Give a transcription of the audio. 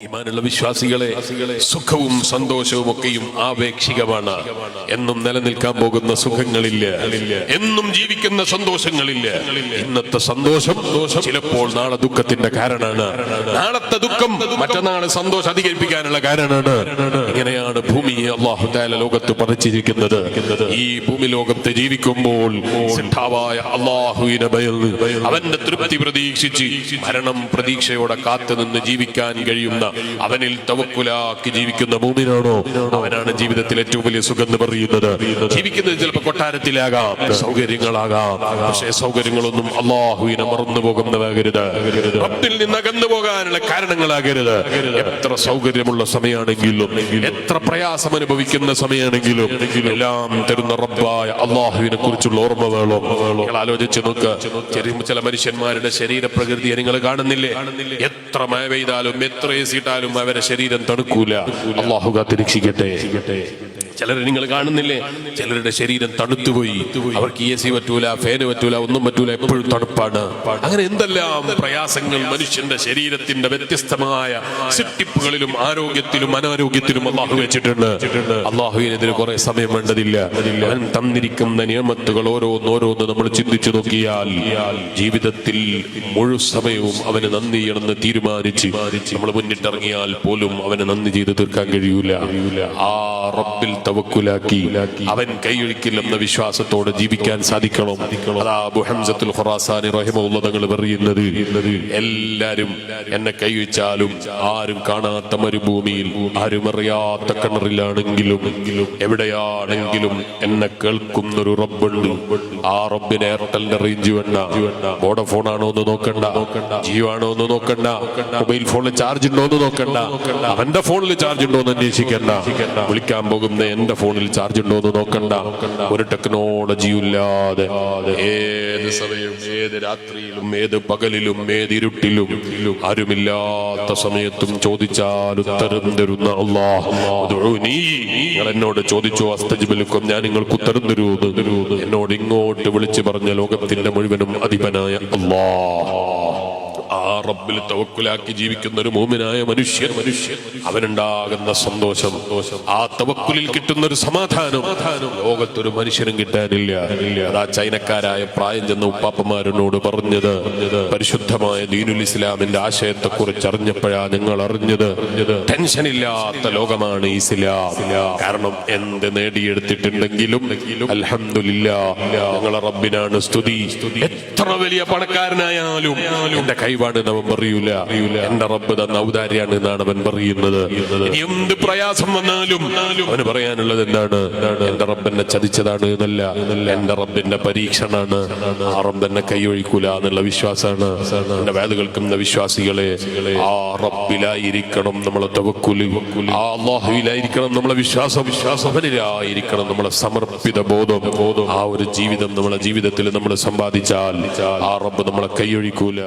ഈമാനുള്ള വിശ്വാസികളെ, സുഖവും സന്തോഷവും ഒക്കെയും ആപേക്ഷികമാണ്. എന്നും നിലനിൽക്കാൻ പോകുന്ന സുഖങ്ങളില്ല, എന്നും ജീവിക്കുന്ന സന്തോഷങ്ങളില്ല. ഇന്നത്തെ സന്തോഷം ചിലപ്പോൾ നാളെ ദുഃഖത്തിന്റെ കാരണമാണ്. നാളത്തെ ദുഃഖം മറ്റന്നാളെ സന്തോഷം അധികരിപ്പിക്കാനുള്ള കാരണമാണ്. ഇങ്ങനെയാണ് ഭൂമിയെ അല്ലാഹു തആല ലോകത്ത് പടച്ചിരിക്കുന്നത്. ഈ ഭൂമി ലോകത്ത് ജീവിക്കുമ്പോൾ സിദ്ധാവായ അല്ലാഹുവിനെ ഭയന്ന് അവന്റെ തൃപ്തി പ്രതീക്ഷിച്ച് മരണം പ്രതീക്ഷയോടെ കാത്തുനിന്ന് ജീവിക്കാൻ കഴിയുന്ന, അവനിൽ തവക്കുലാക്കി ജീവിക്കുന്ന മുഅ്മിനാണോ, അവനാണ് ജീവിതത്തിൽ ഏറ്റവും വലിയ സുഖം എന്ന് പറയുന്നത്. ജീവിക്കുന്നത് ചിലപ്പോൾ കൊട്ടാരത്തിലാകാം, സൗകര്യങ്ങളാകാം, പക്ഷേ സൗകര്യങ്ങളൊന്നും അല്ലാഹുവിനെ മറന്നു പോകുന്നതാകരുത്, റബ്ബിൽ നിന്ന് അകന്നു പോകാനുള്ള കാരണങ്ങളാകരുത്. എത്ര സൗകര്യമുള്ള സമയമാണെങ്കിലും, എത്ര പ്രയാസം അനുഭവിക്കുന്ന സമയമാണെങ്കിലും എല്ലാം തരുന്ന റബ്ബായ അല്ലാഹുവിനെ കുറിച്ചുള്ള ഓർമ്മ വേണം. നിങ്ങൾ ആലോചിച്ച് നോക്ക്, ചില മനുഷ്യന്മാരുടെ ശരീരപ്രകൃതിയെ നിങ്ങൾ കാണുന്നില്ലേ? എത്ര മഴ പെയ്താലും എത്ര ഏസിട്ടാലും അവരുടെ ശരീരം തണുക്കൂല. അല്ലാഹു കാത്തിരക്ഷിക്കട്ടെ. ചിലരെ നിങ്ങൾ കാണുന്നില്ലേ, ചിലരുടെ ശരീരം തണുത്തുപോയി, അവർക്ക് AC പറ്റൂല, ഫാന് പറ്റൂല, ഒന്നും പറ്റൂല, എപ്പോഴും തണുപ്പാണ്. അങ്ങനെ എന്തെല്ലാം പ്രയാസങ്ങൾ മനുഷ്യന്റെ ശരീരത്തിന്റെ വ്യത്യസ്തമായ സിട്ടിപ്പുകളിലും ആരോഗ്യത്തിലും അനാരോഗ്യത്തിലും അല്ലാഹു വെച്ചിട്ടുണ്ട്. അല്ലാഹുവിനെതിരെ കുറെ സമയം വേണ്ടതില്ല. അവൻ തന്നിരിക്കുന്ന നിയമത്തുകൾ ഓരോന്നോരോന്ന് നമ്മൾ ചിന്തിച്ചു നോക്കിയാൽ ജീവിതത്തിൽ മുഴു സമയവും അവന് നന്ദി ചെയ്യണമെന്ന് തീരുമാനിച്ച് നമ്മൾ മുന്നിട്ടിറങ്ങിയാൽ പോലും അവന് നന്ദി ചെയ്ത് തീർക്കാൻ കഴിയൂല. ആ റബ്ബിൽ തവക്കുലാക്കി അവൻ കൈയൊഴിക്കില്ലെന്ന വിശ്വാസത്തോടെ ജീവിക്കാൻ സാധിക്കണം. അതാ അബൂ ഹംസത്തുൽ ഖുറാസാനി റഹിമഹുല്ലാഹ് തങ്ങൾ പറയുന്നത്, എല്ലാരും എന്നെ കൈവച്ചാലും ആരും കാണാത്ത മരുഭൂമിയിൽ, ആരും അറിയാത്ത കിണറിലാണെങ്കിലും എവിടെയാണെങ്കിലും എന്നെ കേൾക്കുന്നൊരു റബ്ബുണ്ട്. ആ റബ്ബിന് എയർടെലിന്റെ റേഞ്ച് വേണ്ട, വോഡഫോൺ ആണോ എന്ന് നോക്കണ്ട, ജിയോ ആണോ എന്ന് നോക്കണ്ട, മൊബൈൽ ഫോണിൽ ചാർജ് ഉണ്ടോ എന്ന് നോക്കണ്ട, അവന്റെ ഫോണിൽ ചാർജ് ഉണ്ടോ എന്ന് അന്വേഷിക്കണ്ട, വിളിക്കാൻ പോകുന്ന എന്റെ ഫോണിൽ ചാർജ് ഉണ്ടോ എന്ന് നോക്കണ്ട. ഒരു ടെക്നോളജിയില്ലാതെ ഏത് സമയവും, ഏത് രാത്രിയിലും, ഏത് പകലിലും, ഏത് ഇരുട്ടിലും, ആരുമില്ലാത്ത സമയത്തും ചോദിച്ചാൽ ഉത്തരം തരുന്ന അല്ലാഹ്. നിങ്ങൾ എന്നോട് ചോദിച്ചോ അസ്തജിബ് ലക്കും, ഞാൻ നിങ്ങൾക്ക് ഉത്തരം തരുമെന്ന് എന്നോട് ഇങ്ങോട്ട് വിളിച്ചു പറഞ്ഞ ലോകത്തിന്റെ മുഴുവനും അധിപനായ അല്ലാഹ്. ആ റബ്ബിൽ തവക്കുലാക്കി ജീവിക്കുന്ന ഒരു മുഅ്മിനായ മനുഷ്യൻ അവനുണ്ടാകുന്ന സന്തോഷം, ആ തവക്കുലിൽ കിട്ടുന്ന ഒരു സമാധാനം ലോകത്തൊരു മനുഷ്യനും കിട്ടാനില്ല. അതാ ചൈനക്കാരായ പ്രായം ചെന്ന ഉപ്പാപ്പമാരോട് പറഞ്ഞത്, പരിശുദ്ധമായ ദീനുൽ ഇസ്ലാമിന്റെ ആശയത്തെ കുറിച്ച് അറിഞ്ഞപ്പോഴാ ഞങ്ങൾ അറിഞ്ഞത്, ടെൻഷൻ ഇല്ലാത്ത ലോകമാണ് ഇസ്ലാം. കാരണം എന്ത് നേടിയെടുത്തിട്ടുണ്ടെങ്കിലും അൽഹംദുലില്ലാഹ് ഞങ്ങളെ റബ്ബിനാണ് സ്തുതി. എത്ര വലിയ പണക്കാരനായാലും എന്റെ കൈവാണ് അവൻ പറയൂല, എന്റെ റബ്ബ് തന്ന ഔദാര്യാണ് എന്നാണ് അവൻ പറയുന്നത്. എന്ത് പ്രയാസം വന്നാലും അവന് പറയാനുള്ളത് എന്താണ്? എന്റെ റബ്ബെന്നെ ചതിച്ചതാണ് എന്നല്ല, എന്റെ റബ്ബിന്റെ പരീക്ഷണാണ്. ആ റബ്ബെന്നെ കൈയൊഴിക്കൂല എന്നുള്ള വിശ്വാസമാണ്. എന്റെ വേദ കേൾക്കുന്ന വിശ്വാസികളെ, ആ റബ്ബിലായിരിക്കണം നമ്മളെ തവക്കുൽ, ആ അല്ലാഹുവിലായിരിക്കണം നമ്മളെ വിശ്വാസം, അവനിലായിരിക്കണം നമ്മളെ സമർപ്പിത ബോധം. ആ ഒരു ജീവിതം നമ്മളെ ജീവിതത്തിൽ നമ്മൾ സമ്പാദിച്ചാൽ ആ റബ്ബ് നമ്മളെ കൈയൊഴിക്കൂല.